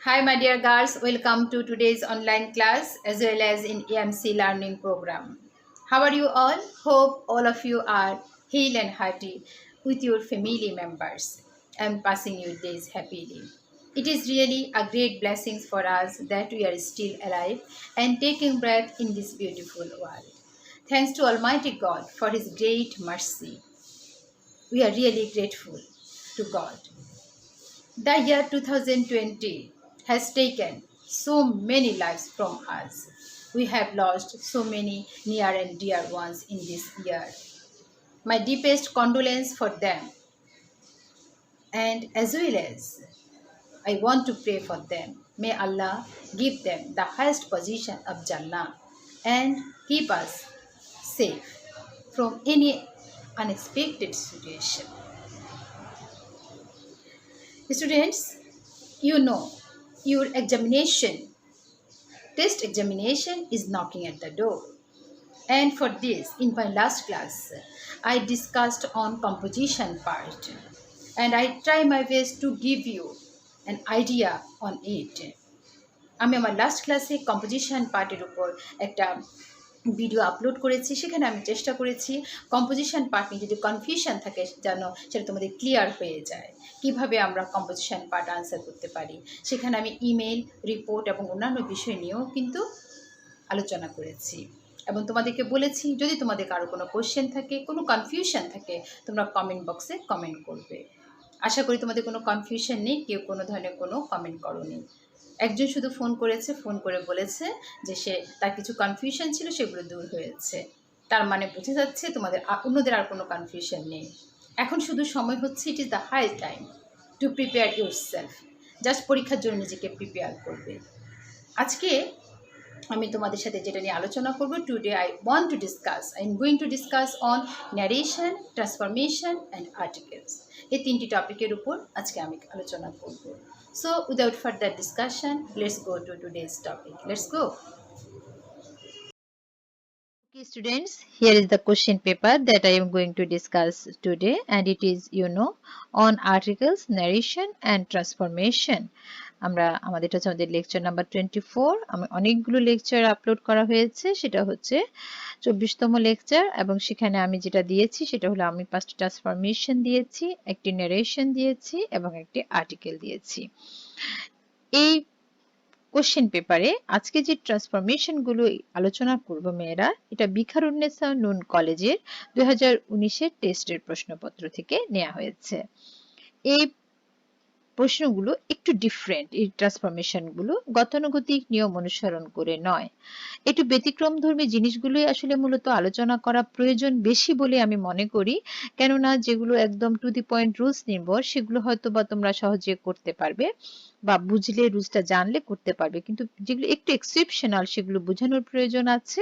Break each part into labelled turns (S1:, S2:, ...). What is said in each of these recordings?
S1: Hi, my dear girls. Welcome to today's online class as well as in EMC learning program. How are you all? Hope all of you are healed and hearty with your family members and passing your days happily. It is really a great blessing for us that we are still alive and taking breath in this beautiful world. Thanks to Almighty God for His great mercy. We are really grateful to God. The year 2020 has taken so many lives from us. We have lost so many near and dear ones in this year. My deepest condolence for them, and as well as I want to pray for them. May Allah give them the highest position of Jannah and keep us safe from any unexpected situation. Students, you know your test examination is knocking at the door. And for this, in my last class, I discussed on composition part and I try my best to give you an idea on it. আমি আমার last ক্লাসে composition পার্টের উপর একটা video upload করেছি, সেখানে আমি চেষ্টা করেছি কম্পোজিশন পার্ট নিয়ে যদি কনফিউশন থাকে যেন সেটা তোমাদের ক্লিয়ার হয়ে যায়, কিভাবে আমরা কম্পোজিশন পার্ট আনসার করতে পারি। সেখানে আমি ইমেল, রিপোর্ট এবং অন্যান্য বিষয় নিয়েও কিন্তু আলোচনা করেছি এবং তোমাদেরকে বলেছি যদি তোমাদের কারো কোনো কোশ্চেন থাকে, কোনো কনফিউশন থাকে, তোমরা কমেন্ট বক্সে কমেন্ট করবে। আশা করি তোমাদের কোনো কনফিউশন নেই, কেউ কোনো ধরনের কোনো কমেন্ট করোনি। একজন শুধু ফোন করেছে, ফোন করে বলেছে যে সে তার কিছু কনফিউশন ছিল, সেগুলো দূর হয়েছে। তার মানে বোঝা যাচ্ছে তোমাদের অন্যদের আর কোনো কনফিউশন নেই। এখন শুধু সময় হচ্ছে, it is the high time to prepare yourself. Just পরীক্ষার জন্য নিজেকে প্রিপেয়ার করবে। আজকে আমি তোমাদের সাথে যেটা নিয়ে আলোচনা করব, today I am going to discuss on narration, transformation and articles. এই তিনটি টপিকের উপর আজকে আমি আলোচনা করব। So without further discussion, let's go to today's topic. Let's go. Okay, students, here is the question paper that I am going to discuss today, and it is, on articles, narration and transformation. আমরা আমাদের lecture number 24। আমি অনেকগুলো lecture upload করা হয়েছে, সেটা হচ্ছে 24তম lecture, এবং সেখানে আমি যেটা দিয়েছি সেটা হলো আমি 5টি ট্রান্সফরমেশন দিয়েছি, একটি ন্যারেশন দিয়েছি এবং একটি আর্টিকেল দিয়েছি। এই কোশ্চেন পেপারে আজকে যে ট্রান্সফরমেশন গুলো আলোচনা করব মেয়েরা, এটা বিখারুন্নেসা নুন কলেজের 2019-এর টেস্টের প্রশ্নপত্র থেকে নেওয়া হয়েছে। এই প্রশ্নগুলো একটু ডিফারেন্ট, এই ট্রান্সফরমেশন গুলো গতানুগতিক নিয়ম অনুসরণ করে নয়, একটু ব্যতিক্রমধর্মী জিনিসগুলোই আসলে মূলত আলোচনা করা প্রয়োজন বেশি বলে আমি মনে করি। কেননা যেগুলো একদম টু দি পয়েন্ট রুলস নির্ভর, সেগুলো হয়তো বা তোমরা সহজে করতে পারবে বা বুঝলে, রুলসটা জানলে করতে পারবে, কিন্তু যেগুলো একটু এক্সেপশনাল সেগুলো বোঝানোর প্রয়োজন আছে।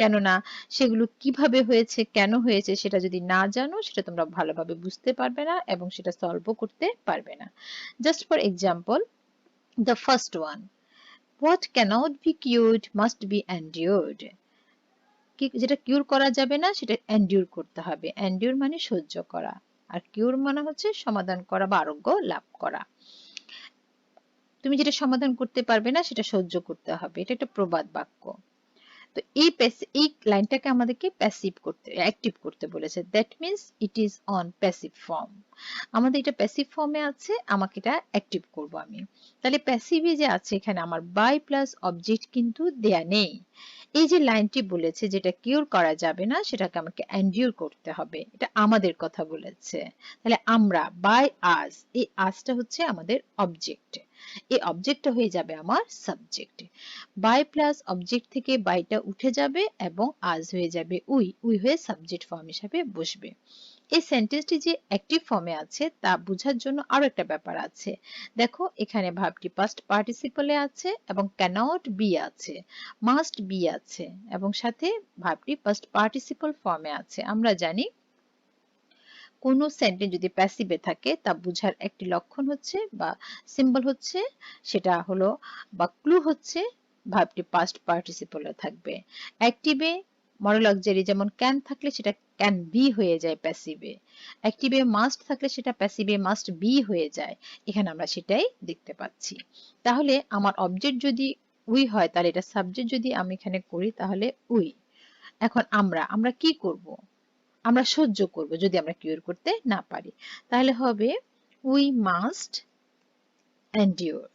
S1: কেননা সেগুলো কিভাবে হয়েছে, কেন হয়েছে সেটা যদি না জানো, সেটা তোমরা ভালোভাবে বুঝতে পারবে না এবং সেটা সলভও করতে পারবে না। Just for example, the first one, what cannot be cured must be endured. যেটা কিউর করা যাবে না সেটা এন্ডিউর করতে হবে। এন্ডিউর মানে সহ্য করা, আর কিউর মানে হচ্ছে সমাধান করা বা আরোগ্য লাভ করা। তুমি যেটা সমাধান করতে পারবে না সেটা সহ্য করতে হবে, এটা একটা প্রবাদ বাক্য। তো এই লাইনটাকে আমাদেরকে অ্যাক্টিভ করতে বলেছে। That means it is on passive form. আমাদের এটা প্যাসিভ ফর্মে আছে, আমাকে এটা অ্যাক্টিভ করব আমি। তাহলে প্যাসিভে যে আছে এখানে আমার বাই প্লাস অবজেক্ট কিন্তু দেয়া নেই। এই যে লাইনটি বলেছে যেটা কিউর করা যাবে না সেটাকে আমাকে এন্ডিউর করতে হবে, এটা আমাদের কথা বলেছে। তাহলে আমরা বাই আজ, এই আজটা হচ্ছে আমাদের অবজেক্ট, এই অবজেক্টটা হয়ে যাবে আমার সাবজেক্ট। বাই প্লাস অবজেক্ট থেকে বাইটা উঠে যাবে এবং আজ হয়ে যাবে উই, উই হয়ে সাবজেক্ট ফর্ম হিসাবে বসবে। এই সেন্টেন্সটি যে অ্যাক্টিভ ফর্মে আছে তা বোঝার জন্য আরো একটা ব্যাপার আছে। দেখো এখানে ভার্বটি পাস্ট পার্টিসিপলে আছে এবং ক্যানট বি আছে, মাস্ট বি আছে এবং সাথে ভার্বটি পাস্ট পার্টিসিপল ফর্মে আছে। আমরা জানি কোন সেন্টেন্স যদি প্যাসিভে থাকে তা বোঝার একটি লক্ষণ হচ্ছে বা সিম্বল হচ্ছে, সেটা হলো বা ক্লু হচ্ছে ভার্বটি পাস্ট পার্টিসিপলে থাকবে। অ্যাক্টিভে মডেল অক্সিলারি যেমন ক্যান থাকলে সেটা ক্যান বি হয়ে যায় প্যাসিভে, অ্যাক্টিভে মাস্ট থাকলে সেটা প্যাসিভে মাস্ট বি হয়ে যায়। এখানে আমরা সেটাই দেখতে পাচ্ছি। তাহলে আমার অবজেক্ট যদি উই হয়, তাহলে এটা সাবজেক্ট যদি আমি এখানে করি তাহলে উই। এখন আমরা কি করব? আমরা সহ্য করব যদি আমরা কিউর করতে না পারি। তাহলে হবে we must endure.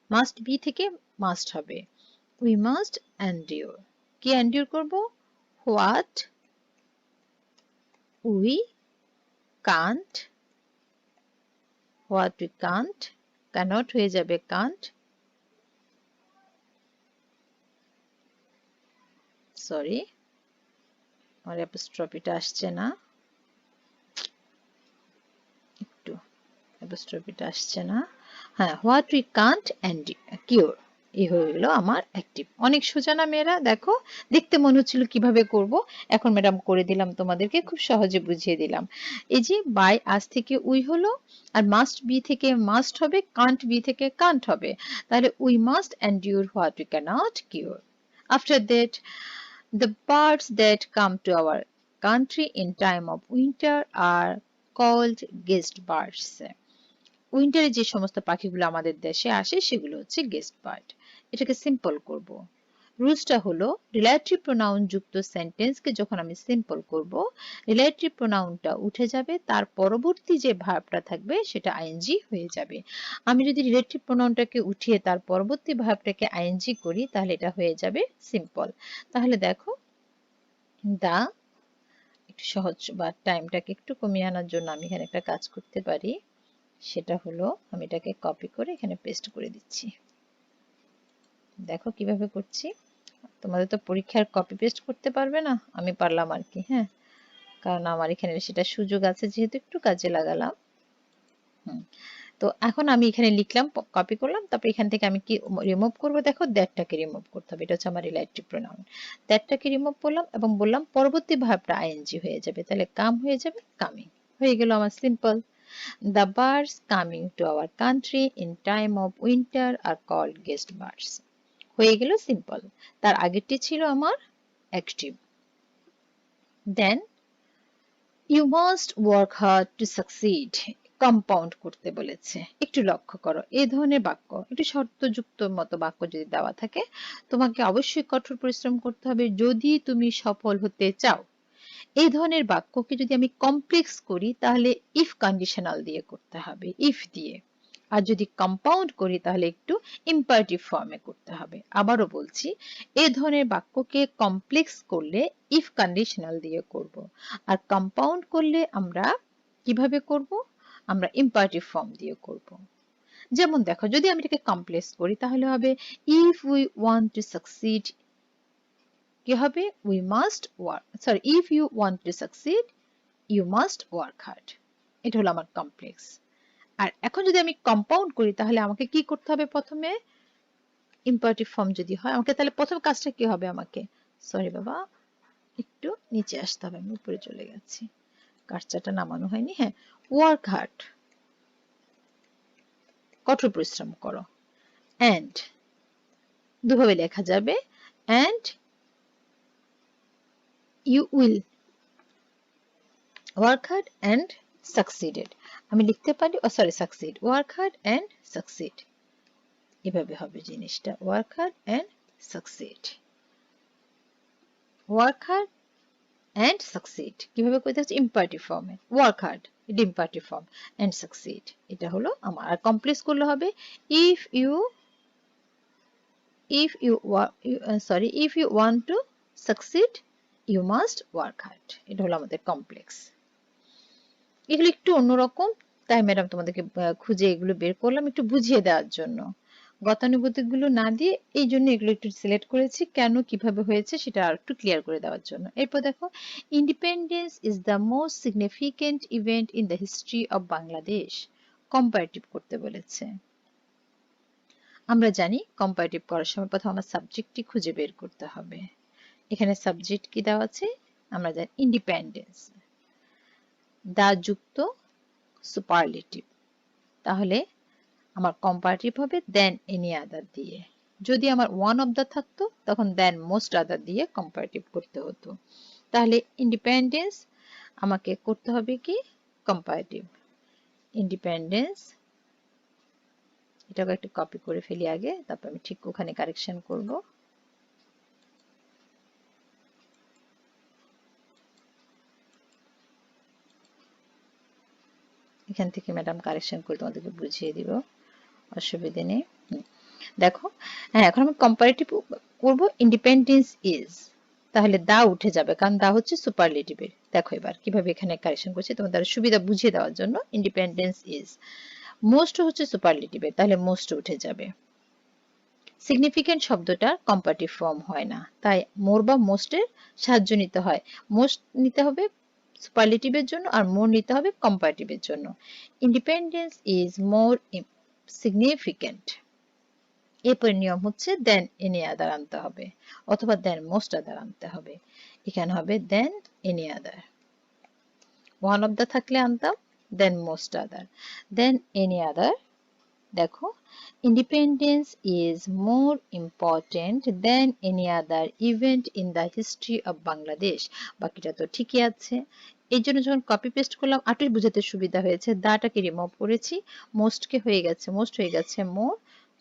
S1: Must be থেকে মাস্ট হবে উই মাস্ট এন্ডিওর। কি এন্ডিওর করব? What we can't, what we can't, cannot হয়ে যাবে কান্ট, সরি আমার অ্যাপোস্ট্রফিটা আসছে না, একটু অ্যাপোস্ট্রফিটা আসছে না, হ্যাঁ, what we can't and cure, এই হয়ে গেল আমার অ্যাক্টিভ। অনেক সোজা না মেয়েরা? দেখো, দেখতে মনে হচ্ছিল কিভাবে করব, এখন ম্যাডাম করে দিলাম, তোমাদেরকে খুব সহজে বুঝিয়ে দিলাম। এই যে বাই আজ থেকে উই হলো, আর মাস্ট বি থেকে মাস্ট হবে, কান্ট বি থেকে কান্ট হবে, তাহলে we must endure what we cannot cure. After that the birds that come to our country in time of winter are called guest birds. উইন্টারে যে সমস্ত পাখিগুলো আমাদের দেশে আসে সেগুলো হচ্ছে গেস্ট বার্ড। এটাকে সিম্পল করব। রুলসটা হলো রিলেটিভ প্রোনাউন যুক্ত সেন্টেন্সকে যখন আমি সিম্পল করব, রিলেটিভ প্রোনাউনটা উঠে যাবে, তার পরবর্তী যে ভার্বটা থাকবে সেটা আইএনজি হয়ে যাবে। আমি যদি রিলেটিভ প্রোনাউনটাকে উঠিয়ে তার পরবর্তী ভার্বটাকে আইএনজি করি তাহলে এটা হয়ে যাবে সিম্পল। তাহলে দেখো, দা, একটু সহজ বা টাইমটাকে একটু কমিয়ে আনার জন্য আমি এখানে একটা কাজ করতে পারি, সেটা হলো আমি এটাকে কপি করে এখানে পেস্ট করে দিচ্ছি। দেখো কিভাবে করছি। তোমাদের তো পরীক্ষার কপি পেস্ট করতে পারবে না, আমি পারলাম আর কি, হ্যাঁ, কারণ আমার এখানে সেটা সুযোগ আছে যেহেতু একটু কাজে লাগালাম। তো এখন আমি এখানে লিখলাম, কপি করলাম, তারপর এখান থেকে আমি কি রিমুভ করব? দেখো, দ্যাটটাকে রিমুভ করতে হবে, এটা হচ্ছে আমার রিলেটিভ প্রোনাউন। দ্যাটটাকে রিমুভ করলাম এবং বললাম পরবর্তী ভার্বটা আইএনজি হয়ে যাবে, তাহলে কাম হয়ে যাবে কামিং। হয়ে গেল আমার simple. The birds coming to our country in time of winter are called guest birds. হয়ে গেল সিম্পল। তার আগেরটি ছিল আমার active. Then you must work hard to succeed. Compound করতে বলেছে, একটু লক্ষ্য করো। এই ধরনের বাক্য, একটু শর্তযুক্ত মতো বাক্য যদি দেওয়া থাকে, তোমাকে অবশ্যই কঠোর পরিশ্রম করতে হবে যদি তুমি সফল হতে চাও। এই ধরনের বাক্যকে যদি আমি কমপ্লেক্স করি তাহলে ইফ কন্ডিশনাল দিয়ে করতে হবে, ইফ দিয়ে। আর যদি কম্পাউন্ড করি তাহলে একটু ইম্পারেটিভ ফর্মে করতে হবে। আবারও বলছি, এই ধরনের বাক্যকে কমপ্লেক্স করলে ইফ কন্ডিশনাল দিয়ে করব, আর কম্পাউন্ড করলে আমরা কিভাবে করব? আমরা ইম্পারেটিভ ফর্ম দিয়ে করব। যেমন দেখো, যদি আমি এটাকে কমপ্লেক্স করি তাহলে হবে if we want to succeed, কি হবে? We must work, sorry, if you want to succeed you must work hard. এটা হলো আমার কমপ্লেক্স। আর এখন যদি আমি কম্পাউন্ড করি তাহলে আমাকে কি করতে হবে? প্রথমে ইম্পারেটিভ ফর্ম যদি হয় আমাকে, তাহলে প্রথম কাজটা কি হবে? আমাকে, সরি বাবা, একটু নিচে আসতে হবে, আমি উপরে চলে গেছি, কার্সারটা নামানো হয়নি, হ্যাঁ, ওয়ার্ক হার্ড, কঠোর পরিশ্রম করো। এন্ড দুভাবে লেখা যাবে, and you will work hard and succeeded. আমি লিখতে পারি, ও sorry, succeed, work hard and succeed, এভাবে হবে জিনিসটা, work hard and succeed, work hard and succeed. কিভাবে করতে হচ্ছে? ইম্পারেটিভ ফর্মে, ওয়ার্ক হার্ড, এটা ইম্পারেটিভ ফর্ম, এন্ড সাকসিড, এটা হলো আমার। আর কমপ্লেক্স করলে হবে if you if you want to succeed you must work hard. এটা হলো আমাদের কমপ্লেক্স। এগুলো একটু অন্যরকম, তাই ম্যাডাম তোমাদেরকে খুঁজে এগুলো বের করলাম একটু বুঝিয়ে দেওয়ার জন্য, গতানুগতিক গুলো না দিয়ে এই জন্য এগুলো একটু সিলেক্ট করেছি, কেন কিভাবে হয়েছে সেটা আর একটু ক্লিয়ার করে দেওয়ার জন্য। এরপর দেখো, independence is the most significant event in the history of Bangladesh. Comparative করতে বলেছে। আমরা জানি কম্পারেটিভ করার সময় প্রথমে আমার সাবজেক্টটি খুঁজে বের করতে হবে। এখানে সাবজেক্ট কি দেওয়া আছে? আমরা জানি ইন্ডিপেন্ডেন্স, দা যুক্ত সুপারলেটিভ, তাহলে আমার কম্পারেটিভ হবে দেন এনি আদার দিয়ে। যদি আমার ওয়ান অফ দা থাকতো তখন দেন মোস্ট আদার দিয়ে কম্পারেটিভ করতে হতো। তাহলে ইন্ডিপেন্ডেন্স আমাকে করতে হবে কি কম্পারেটিভ ইন্ডিপেন্ডেন্স, এটাকে একটু কপি করে ফেলি আগে, তারপর আমি ঠিক ওখানে কারেকশন করব। এখান থেকে ম্যাডাম কারেকশন করে তোমাদেরকে বুঝিয়ে দিব, অসুবিধে নেই। দেখো হ্যাঁ, এখন আমি কম্পারেটিভ করব ইন্ডিপেন্ডেন্স ইজ, তাহলে দা উঠে যাবে কারণ দা হচ্ছে সুপারলেটিভের। দেখো এবার কিভাবে এখানে কারেকশন করছি তোমাদের সুবিধা বুঝিয়ে দেওয়ার জন্য। ইন্ডিপেন্ডেন্স ইজ, মোস্ট হচ্ছে সুপারলেটিভের, তাহলে মোস্ট উঠে যাবে। সিগনিফিকেন্ট শব্দটা কম্পারেটিভ ফর্ম হয় না, তাই মোর বা মোস্টের সাহায্য নিতে হয়। মোস্ট নিতে হবে সুপারলেটিভের জন্য আর মোর নিতে হবে কম্পারেটিভের জন্য। ইন্ডিপেন্ডেন্স ইজ মোর সিগনিফিকেন্ট, এরপর নিয়ম হচ্ছে দেন এনি আদার আনতে হবে অথবা দেন মোস্ট আদার আনতে হবে। এখানে হবে than any other, one of the থাকলে আনতাম than most other, than any other. দেখো independence is more important than any other event in the history of Bangladesh. বাকিটা তো ঠিকই আছে, এই জন্য যখন কপি পেস্ট করলাম আটই বুঝাতে সুবিধা হয়েছে, দাটাকে রিমুভ করেছি, মোস্টকে হয়ে গেছে মোস্ট হয়ে গেছে মোর,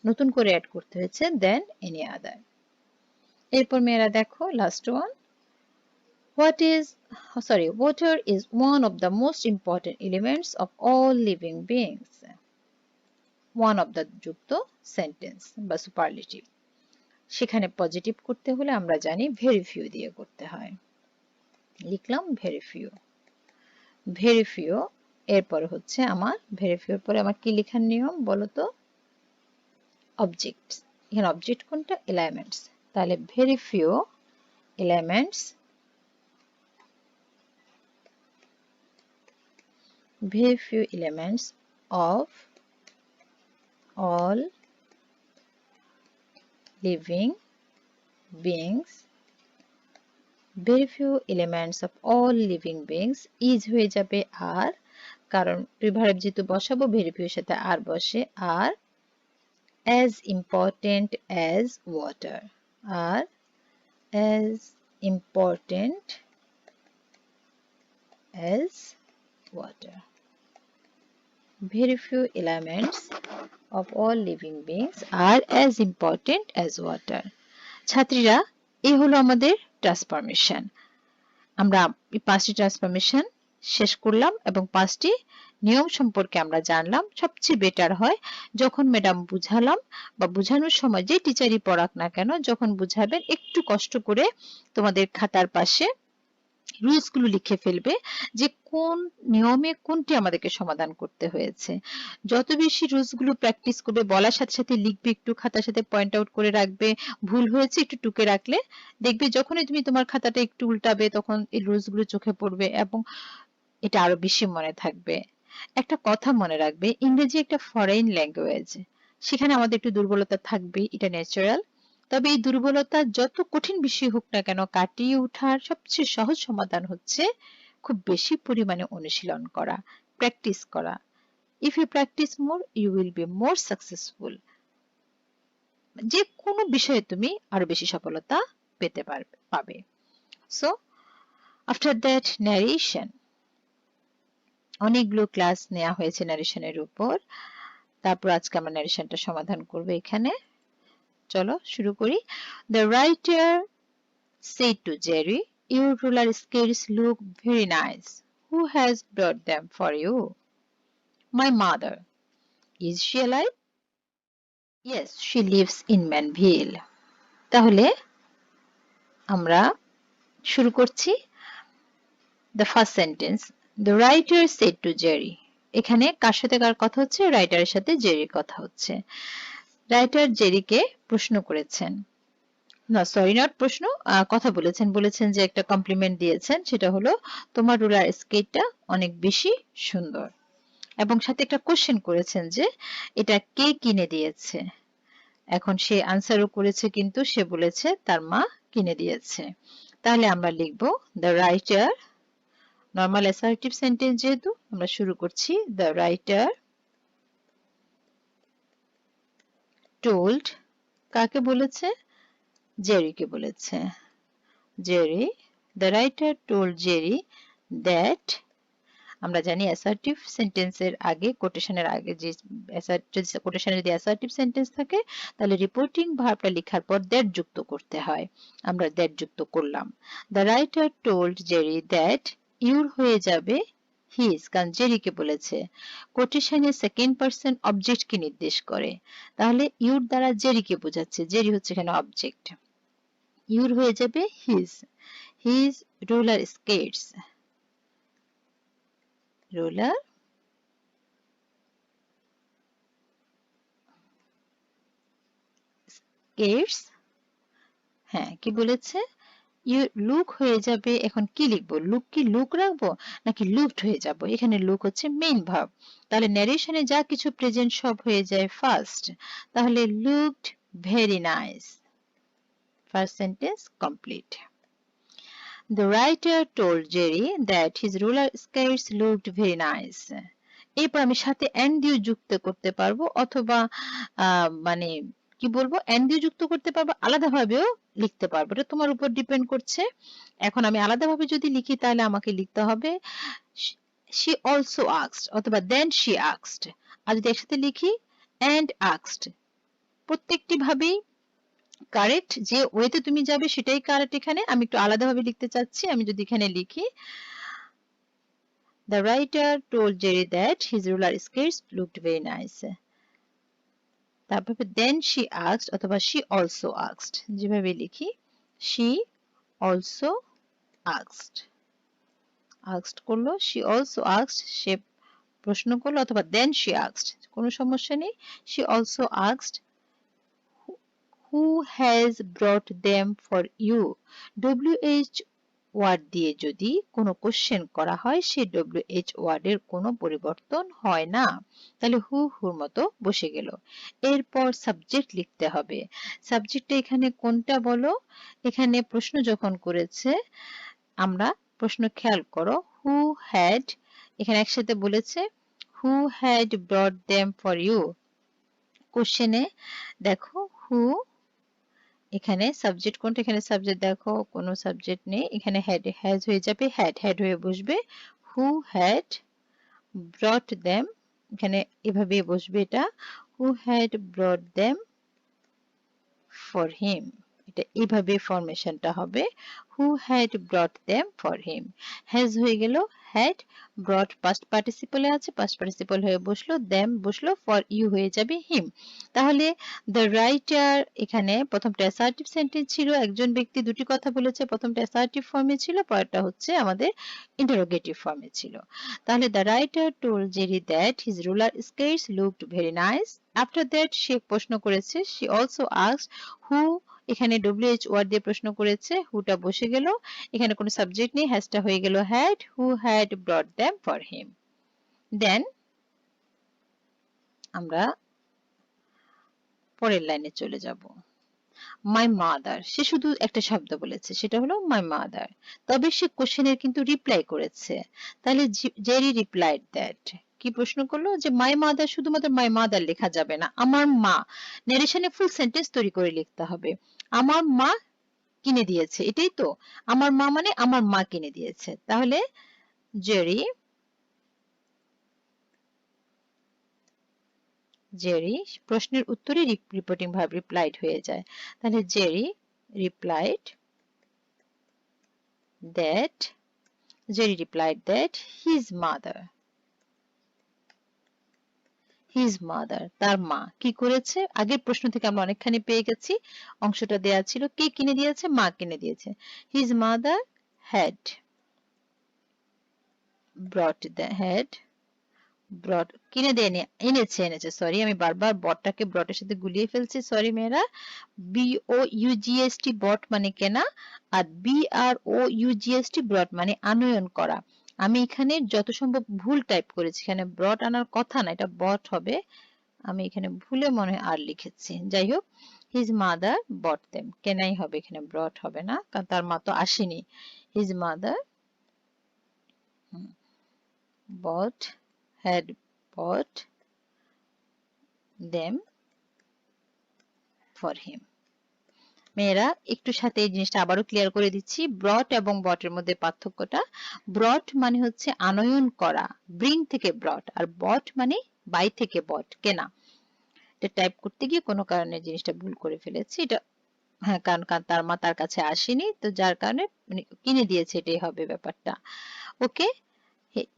S1: নতুন করে অ্যাড করতে হয়েছে দেন এনি আদার। এরপর মেয়েরা দেখো last one, water is one of the most important elements of all living beings. One of the যুক্ত সেন্টেন্স বা সুপারলেটিভ, সেখানে পজিটিভ করতে হলে আমরা জানি ভেরি ফিউ দিয়ে করতে হয়। লিখলাম ভেরি ফিউ, ভেরি ফিউ। এরপর হচ্ছে আমার ভেরি ফিউর পরে আমার কি লেখার নিয়ম বলো তো, অবজেক্টস। এখানে অবজেক্ট কোনটা, এলিমেন্টস, তাহলে very few elements, very few elements of all living beings, very few elements of all living beings is হয়ে যাবে আর, কারণ প্রিভার্ব যেহেতু বসাবো ভেরি ফিউ এর সাথে আর বসে, আর as important as water, are as important as water. Very few elements of all living beings are as important as water. ছাত্রীরা এই হলো আমাদের ট্রান্সফরমেশন। আমরা এই 5টি ট্রান্সফরমেশন শেষ করলাম এবং 5টি নিয়ম সম্পর্কে আমরা জানলাম। সবচেয়ে বেটার হয় যখন ম্যাডাম বুঝালাম বা বুঝানোর সময় যে টিচারই পড়াক না কেন, যখন বুঝাবেন একটু কষ্ট করে তোমাদের খাতার পাশে রুলস গুলো লিখে ফেলবে যে কোন নিয়মে কোনটি আমাদেরকে সমাধান করতে হয়েছে। যত বেশি রুলস গুলো প্র্যাকটিস করবে, বলার সাথে সাথে লিখবে, একটু খাতার সাথে পয়েন্ট আউট করে রাখবে, ভুল হয়েছে একটু টুকে রাখলে দেখবে যখনই তুমি তোমার খাতাটা একটু উল্টাবে তখন এই রুলস গুলো চোখে পড়বে এবং এটা আরো বেশি মনে থাকবে। একটা কথা মনে রাখবে, ইংরেজি একটা ফরেন ল্যাঙ্গুয়েজ, সেখানে আমাদের একটু দুর্বলতা থাকবে, এটা ন্যাচারাল। তবে এই দুর্বলতা যত কঠিন বিষয় হোক না কেন কাটিয়ে ওঠার সবচেয়ে সহজ সমাধান হচ্ছে খুব বেশি পরিমাণে অনুশীলন করা, প্র্যাকটিস করা। If you practice more you will be more successful. যে কোনো বিষয়ে তুমি আরো বেশি সফলতা পেতে পাবে। সো আফটার দ্যাট ন্যারেশন, অনেকগুলো ক্লাস নেওয়া হয়েছে ন্যারেশনের উপর, তারপর আজকে আমরা ন্যারেশনটা সমাধান করব এখানে। চলো শুরু করি। The writer said to Jerry, your roller skates look very nice. Who has brought them for you? My mother. Is she alive? Yes, she lives in Manville. তাহলে আমরা শুরু করছি। The first sentence, the writer said to Jerry. এখানে কার সাথে কার কথা হচ্ছে, রাইটারের সাথে জেরির কথা হচ্ছে। রাইটার জেরিকে প্রশ্ন করেছেন, না সরি নট প্রশ্ন, কথা বলেছেন, বলেছেন যে একটা কমপ্লিমেন্ট দিয়েছেন, সেটা হলো তোমার রোলার স্কেটটা অনেক বেশি সুন্দর, এবং সাথে একটা কোশ্চেন করেছেন যে এটা কে কিনে দিয়েছে। এখন সে আনসারও করেছে, কিন্তু সে বলেছে তার মা কিনে দিয়েছে। তাহলে আমরা লিখব the writer, normal assertive sentence যেহেতু আমরা শুরু করছি, দ্য রাইটার টোল্ড, কাকে বলেছে, জেরিকে বলেছে। Jerry, the writer told Jerry that আমরা জানি অ্যাসার্টিভ সেন্টেন্সের আগে কোটেশনের আগে যে কোটেশনে যদি অ্যাসার্টিভ সেন্টেন্স থাকে তাহলে রিপোর্টিং ভার্বটা লেখার পর দ্যাট যুক্ত করতে হয় আমরা দ্যাট যুক্ত করলাম the writer told Jerry that your হয়ে যাবে হিজ কারণ জেরিকে বলেছে কোটেশনে সেকেন্ড পারসন অবজেক্টকে নির্দেশ করে তাহলে ইউর দ্বারা জেরিকে বোঝাচ্ছে জেরি হচ্ছে এখানে অবজেক্ট ইউর হয়ে যাবে his roller skates roller skates হ্যাঁ কি বলেছে ইউ লুক হয়ে যাবে এখন কি লিখবো লুক কি লুক রাখবো নাকি লুকড হয়ে যাব এখানে লুক হচ্ছে মেইন ভার্ব তাহলে ন্যারেশনে যা কিছু প্রেজেন্ট সব হয়ে যায় ফার্স্ট তাহলে looked very nice first sentence complete The writer told Jerry that his roller skates looked very nice. এরপর আমি সাথে and দিয়ে যুক্ত করতে পারবো অথবা মানে কি বলবো and দিয়ে যুক্ত করতে পারবো আলাদাভাবেও লিখতে পারবো এটা তোমার উপর ডিপেন্ড করছে এখন আমি আলাদাভাবে যদি লিখি তাহলে আমাকে লিখতে হবে she also asked অথবা then she asked আর যদি একসাথে লিখি and asked প্রত্যেকটি ভাবেই কারেক্ট যে ওয়েতে তুমি যাবে সেটাই কারেক্ট এখানে আমি একটু আলাদাভাবে লিখতে চাচ্ছি আমি যদি এখানে লিখি The writer told Jerry that his roller skates looked very nice. তারপরে then she asked অথবা she also asked যেভাবে লিখি she also asked করলো she also asked সে প্রশ্ন করলো অথবা then she asked কোনো সমস্যা নেই she also asked who has brought them for you WH word দিয়ে যদি কোনো কোশ্চেন করা হয় সেই WH ওয়ার্ডের কোনো পরিবর্তন হয় না তাহলে হুর মতো বসে গেল এরপর সাবজেক্ট লিখতে হবে সাবজেক্টটা এখানে কোনটা বলো এখানে প্রশ্ন যখন করেছে আমরা প্রশ্ন খেয়াল করো হু হ্যাড এখানে একসাথে বলেছে who had brought them for you কোশ্চেনে দেখো হু এখানে সাবজেক্ট কোনটা এখানে সাবজেক্ট দেখো কোনো সাবজেক্ট নেই এখানে হ্যাজ হয়ে যাবে হ্যাড হয়ে বসবে হু হ্যাড ব্রট দেম এখানে এভাবে বসবে এটা হু হ্যাড ব্রট দেম ফর হিম এটা এইভাবে ফরমেশনটা হবে হু had brought them for him has হয়ে গেল হ্যাড ব্রট পাস্ট পার্টিসিপলে আছে পাস্ট পার্টিসিপল হয়ে বসলো দেম বসলো ফর ইউ হয়ে যাবে হিম তাহলে দ্য রাইটার এখানে প্রথমটা অ্যাসার্টিভ সেন্টেন্স ছিল একজন ব্যক্তি দুটি কথা বলেছে প্রথমটা অ্যাসার্টিভ ফর্মে ছিল পরেরটা হচ্ছে আমাদের ইন্টারোগেটিভ ফর্মে ছিল তাহলে the writer told Jerry that his roller skates looked very nice after that সে প্রশ্ন করেছে শি অলসো আস্কড হু এখানে WH ওয়ার্ড দিয়ে প্রশ্ন করেছে হুটা বসে গেল এখানে কোনো সাবজেক্ট নেই হ্যাজটা হয়ে গেল had who had brought them for him দেন আমরা পরের লাইনে চলে যাব মাই মাদার সে শুধু একটা শব্দ বলেছে সেটা হলো মাই মাদার তবে সে কোশ্চেনের কিন্তু রিপ্লাই করেছে তাহলে জেরি রিপ্লাইড দ্যাট কি প্রশ্ন করলো যে মাই মাদার শুধুমাত্র মাই মাদার লেখা যাবে না আমার মা ন্যারেশনে ফুল সেন্টেন্স তৈরি করে লিখতে হবে আমার মা কিনে দিয়েছে এটাই তো আমার মা মানে আমার মা কিনে দিয়েছে তাহলে জেরি প্রশ্নের উত্তরে রিপোর্টিং ভার্ব রিপ্লাইড হয়ে যায় তাহলে Jerry replied that his mother তার মা কি করেছে আগের প্রশ্ন থেকে আমরা অনেকখানি পেয়ে গেছি অংশটা দেয়া ছিল কে কিনে দিয়েছে মা কিনে দিয়েছে হিজ মাদার হ্যাড ব্রট কিনে দেয়নি এনেছে সরি আমি বারবার বটটাকে ব্রটের সাথে গুলিয়ে ফেলছি সরি মেয়েরা BOUGST বট মানে কেনা আর BROUGST ব্রট মানে আনয়ন করা আমি এখানে যত সম্ভব ভুল টাইপ করেছি এখানে ব্রট আনার কথা না এটা বট হবে আমি এখানে ভুলে মনে হয় আর লিখেছি যাই হোক হিজ মাদার বট দেম কেনাই হবে এখানে ব্রট হবে না কারণ তার মা তো আসেনি his mother had bought them for him মেয়েরা একটু সাথে এই জিনিসটা আবারও ক্লিয়ার করে দিচ্ছি। ব্রট এবং বটের মধ্যে পার্থক্যটা, ব্রট মানে হচ্ছে আনয়ন করা, ব্রিং থেকে ব্রট, আর বট মানে বাই থেকে বট, কেনা। এটা টাইপ করতে গিয়ে কোনো কারণে জিনিসটা ভুল করে ফেলেছি। এটা হ্যাঁ, কারণ তার মা তার কাছে আসেনি, তো যার কারণে মানে কিনে দিয়েছে, এটাই হবে ব্যাপারটা। Okay,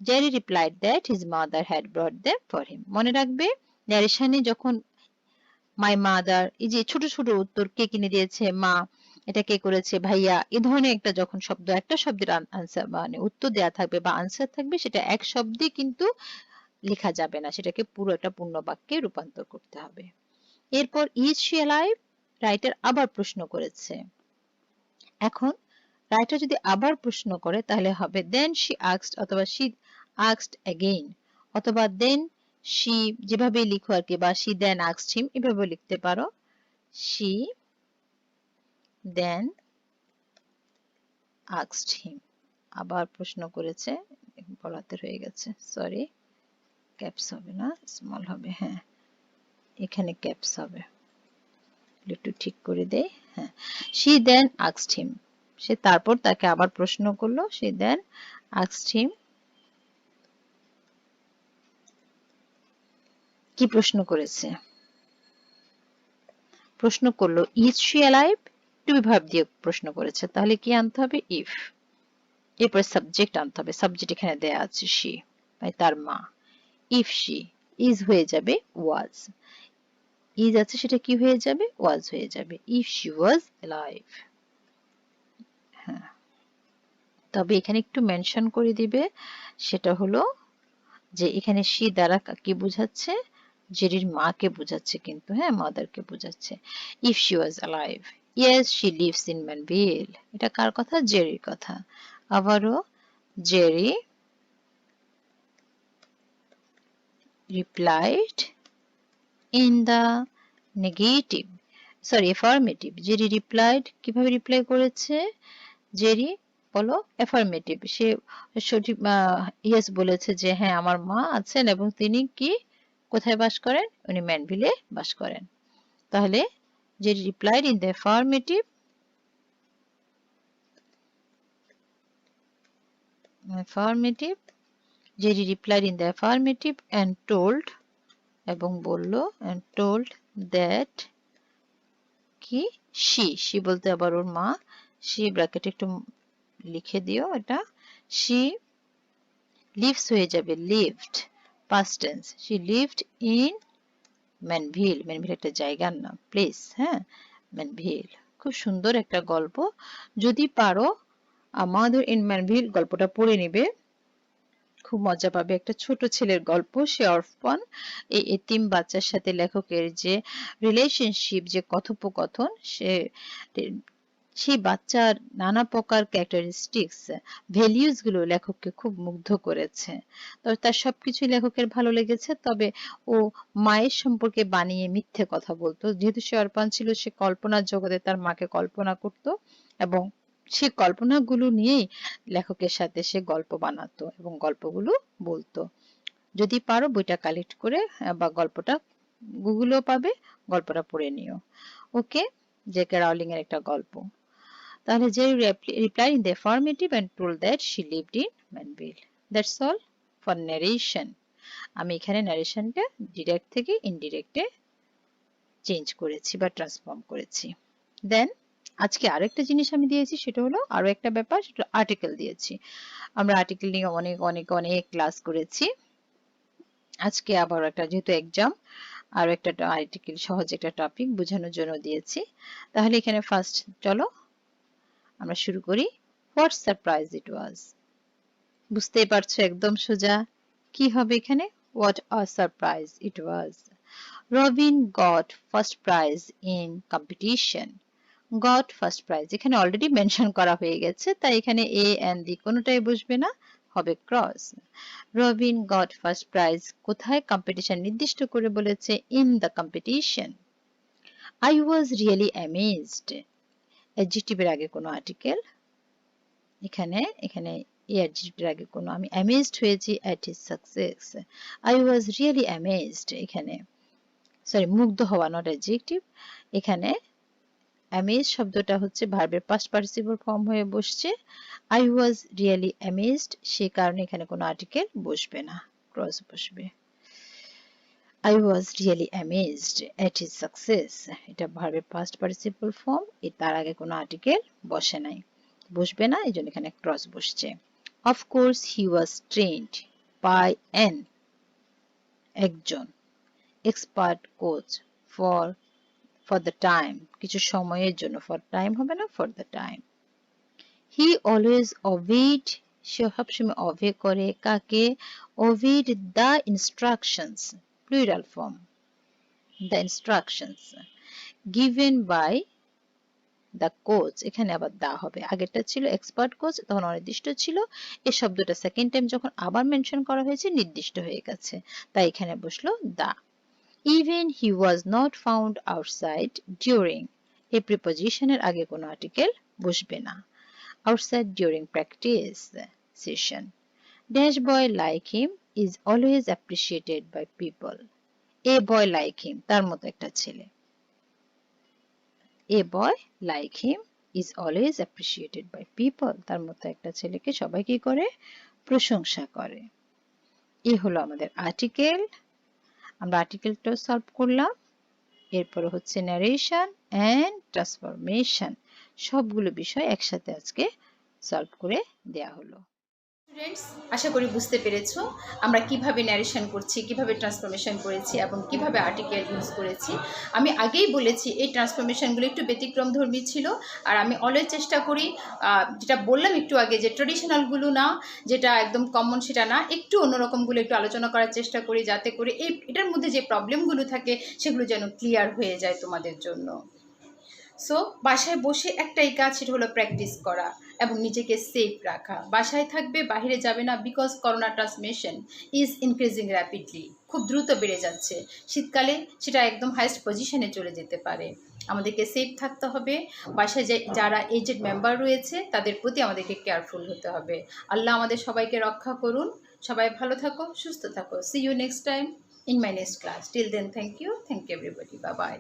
S1: Jerry replied that his mother had brought them for him. মনে রাখবে ন্যারেশনে যখন মাই মাদার, এই যে ছোট ছোট উত্তর, কে কিনে দিয়েছে, মা, এটা কে করেছে, ভাইয়া, এই ধরনের একটা যখন শব্দ, একটা শব্দের আনসার মানে উত্তর দেয়া থাকবে বা আনসার থাকবে, সেটা এক শব্দে কিন্তু লেখা যাবে না, সেটাকে পুরো একটা পূর্ণ বাক্যে রূপান্তর করতে হবে। এরপর ইজ শি অ্যালাইভ, রাইটার আবার প্রশ্ন করেছে। এখন রাইটার যদি আবার প্রশ্ন করে তাহলে হবে দেন শি আস্কড, অথবা শি আস্কড অ্যাগেইন, অথবা দেন শি, যেভাবে লিখো আর কি, বা শি দেন আস্কড হিম, এভাবে লিখতে পারো। শি দেন আস্কড হিম, আবার প্রশ্ন করেছে, বলাতে হয়ে গেছে, সরি, ক্যাপস হবে না, স্মল হবে, হ্যাঁ এখানে ক্যাপস হবে, একটু ঠিক করে দেই, হ্যাঁ। শি দেন আস্কড হিম, সে তারপর তাকে আবার প্রশ্ন করলো, শি দেন আস্কড হিম, কি প্রশ্ন করেছে, প্রশ্ন করলো is she alive, to be verb দিয়ে প্রশ্ন করেছে, তাহলে কি আনতে হবে, ইফ, এরপর সাবজেক্ট আনতে হবে, সাবজেক্ট এখানে দেয়া আছে শি, মানে তার মা। ইফ শি, ইজ হয়ে যাবে ওয়াজ, ইজ আছে সেটা কি হয়ে যাবে, ওয়াজ হয়ে যাবে, ইফ শি ওয়াজ অ্যালাইভ। হ্যাঁ, তবে এখানে একটু মেনশন করে দিবে, সেটা হলো যে এখানে শি দ্বারা কি বোঝাচ্ছে, জেরির মাকে বোঝাচ্ছে কিন্তু, হ্যাঁ মাদারকে বোঝাচ্ছে। If she was alive, yes she lives in Manville, এটা কার কথা, জেরির কথা। আবারও Jerry replied in the negative, sorry affirmative, Jerry replied, কিভাবে রিপ্লাই করেছে, জেরি বলো affirmative, সে সঠিক ইয়েস বলেছে যে হ্যাঁ আমার মা আছেন এবং তিনি কি কোথায় বাস করেন, উনি ম্যানভিলে বাস করেন। তাহলে Jerry replied in the affirmative, affirmative, Jerry replied in the affirmative and told, এবং বলল and told that, কি শি বলতে আবার ওর মা, শি ব্র্যাকেটে একটু লিখে দিও, এটা শি লিভস হয়ে যাবে lived, past tense, she lived in Manville, Manville একটা জায়গার নাম, প্লেস, হ্যাঁ ম্যানভিল। খুব সুন্দর একটা গল্প, যদি পারো আমাদের ইন ম্যানভিল গল্পটা পড়ে নিবে, খুব মজা পাবে। একটা ছোট ছেলের গল্প, সে অরফান, এই এতিম বাচ্চার সাথে লেখকের যে রিলেশনশিপ, যে কথোপকথন, সেই বাচ্চার নানা প্রকার ক্যারেক্টারিস্টিক্স, ভ্যালিউজ গুলো লেখককে খুব মুগ্ধ করেছে। তবে তার সবকিছু লেখকের ভালো লেগেছে, তবে ও মায়ের সম্পর্কে বানিয়ে মিথ্যে কথা বলতো, যেহেতু সে অরফান ছিল, সে কল্পনার জগতে তার মাকে কল্পনা করত এবং সে কল্পনাগুলো নিয়েই লেখকের সাথে সে গল্প বানাতো এবং গল্পগুলো বলতো। যদি পারো বইটা কালেক্ট করে বা গল্পটা গুগলেও পাবে, গল্পটা পড়ে নিও। ওকে, জেকে রাউলিং এর একটা গল্প। তাহলে যে replied in the affirmative and told that she lived in Manville. That's all for narration. আমি এখানে narrationটা ডিরেক্ট থেকে ইনডিরেক্টে চেঞ্জ করেছি বা ট্রান্সফর্ম করেছি। দেন আজকে আরেকটা জিনিস আমি দিয়েছি, সেটা হলো আরো একটা ব্যাপার, সেটা আর্টিকেল দিয়েছি। আমরা আর্টিকেল নিয়ে অনেক অনেক অনেক ক্লাস করেছি। আজকে আবার একটা, যেহেতু এক্সাম, আরো একটা আর্টিকেল, সহজ একটা টপিক বোঝানোর জন্য দিয়েছি। তাহলে এখানে ফার্স্ট চলো আমরা শুরু করি। হোয়াট সারপ্রাইজ ইট ওয়াজ, বুঝতেই পারছো একদম সোজা কি হবে এখানে, what a surprise it was. Robin got first prize in competition, goat first prize এখানে অলরেডি মেনশন করা হয়ে গেছে, তাই এখানে এ এন্ড দি কোনোটাই বসবে না, হবে cross. Robin got first prize, কোথায়, কম্পিটিশন নির্দিষ্ট করে বলেছে, in the competition. I was really amazed, অ্যাডজেক্টিভের আগে কোনো আর্টিকেল, এখানে এখানে এই অ্যাডজেক্টিভের আগে কোনো, আমি অ্যামেজড হয়েছি at his success. I was really amazed, এখানে সরি মুগ্ধ হওয়া, নট অ্যাডজেক্টিভ, এখানে অ্যামেজ শব্দটা হচ্ছে ভার্বের পাস্ট পার্টিসিপল ফর্ম হয়ে বসছে। আই ওয়াজ রিয়েলি অ্যামেজড, সে কারণে এখানে কোনো আর্টিকেল বসবে না, ক্রস বসবে। I was really amazed at his success. এটা ভার্বের পাস্ট পার্টিসিপল ফর্ম, তার আগে কোনো আর্টিকেল বসে নাই, বসবে না, এই জন্য এখানে ক্রস বসছে। Of course he was trained by একজন expert coach for the time, কিছু সময়ের জন্য, for time হবে না, for the time. He always obeyed, সে সবসময় obey করে কাকে, obeyed the instructions, plural form, the instructions given by the coach, এখানে আবার দা হবে, আগেরটা ছিল এক্সপার্ট কোচ, তখন অনির্দিষ্ট ছিল, এই শব্দটা সেকেন্ড টাইম যখন আবার মেনশন করা হয়েছে নির্দিষ্ট হয়ে গেছে, তাই এখানে বসলো দা। Even he was not found outside during, এই প্রিপজিশনের আগে কোনো আর্টিকেল বসবে না, outside during practice session. Dash boy like him is always appreciated by people. A boy like him, তার মতো একটা ছেলে। A boy like him is always appreciated by people, তার মতো একটা ছেলেকে সবাই কি করে, প্রশংসা করে। এই হলো আমাদের আর্টিকেল, আমরা আর্টিকেলটাও সলভ করলাম। এরপরে হচ্ছে ন্যারেশন এন্ড ট্রান্সফরমেশন, সবগুলো বিষয় একসাথে আজকে সলভ করে দেয়া হলো।
S2: স্টুডেন্টস, আশা করি বুঝতে পেরেছো আমরা কিভাবে ন্যারেশন করছি, কিভাবে ট্রান্সফরমেশন করেছি এবং কিভাবে আর্টিকেল ইউজ করেছি। আমি আগেই বলেছি এই ট্রান্সফরমেশনগুলো একটু ব্যতিক্রমধর্মী ছিল, আর আমি অলওয়েজ চেষ্টা করি যেটা বললাম একটু আগে যে ট্রেডিশনালগুলো না, যেটা একদম কমন সেটা না, একটু অন্যরকমগুলো একটু আলোচনা করার চেষ্টা করি, যাতে করে এটার মধ্যে যে প্রবলেমগুলো থাকে সেগুলো যেন ক্লিয়ার হয়ে যায় তোমাদের জন্য। সো বাসায় বসে একটাই কাজ, সেটা হলো প্র্যাকটিস করা এবং নিজেকে সেফ রাখা। বাসায় থাকবে, বাইরে যাবে না, because corona transmission is increasing rapidly, খুব দ্রুত বেড়ে যাচ্ছে। শীতকালে সেটা একদম হাইয়েস্ট পজিশনে চলে যেতে পারে। আমাদেরকে সেফ থাকতে হবে, বাসায় যারা এজেড মেম্বার রয়েছে তাদের প্রতি আমাদেরকে কেয়ারফুল হতে হবে। আল্লাহ আমাদের সবাইকে রক্ষা করুন, সবাই ভালো থাকো, সুস্থ থাকো। See you next time in my next class. Till then thank you everybody, bye by.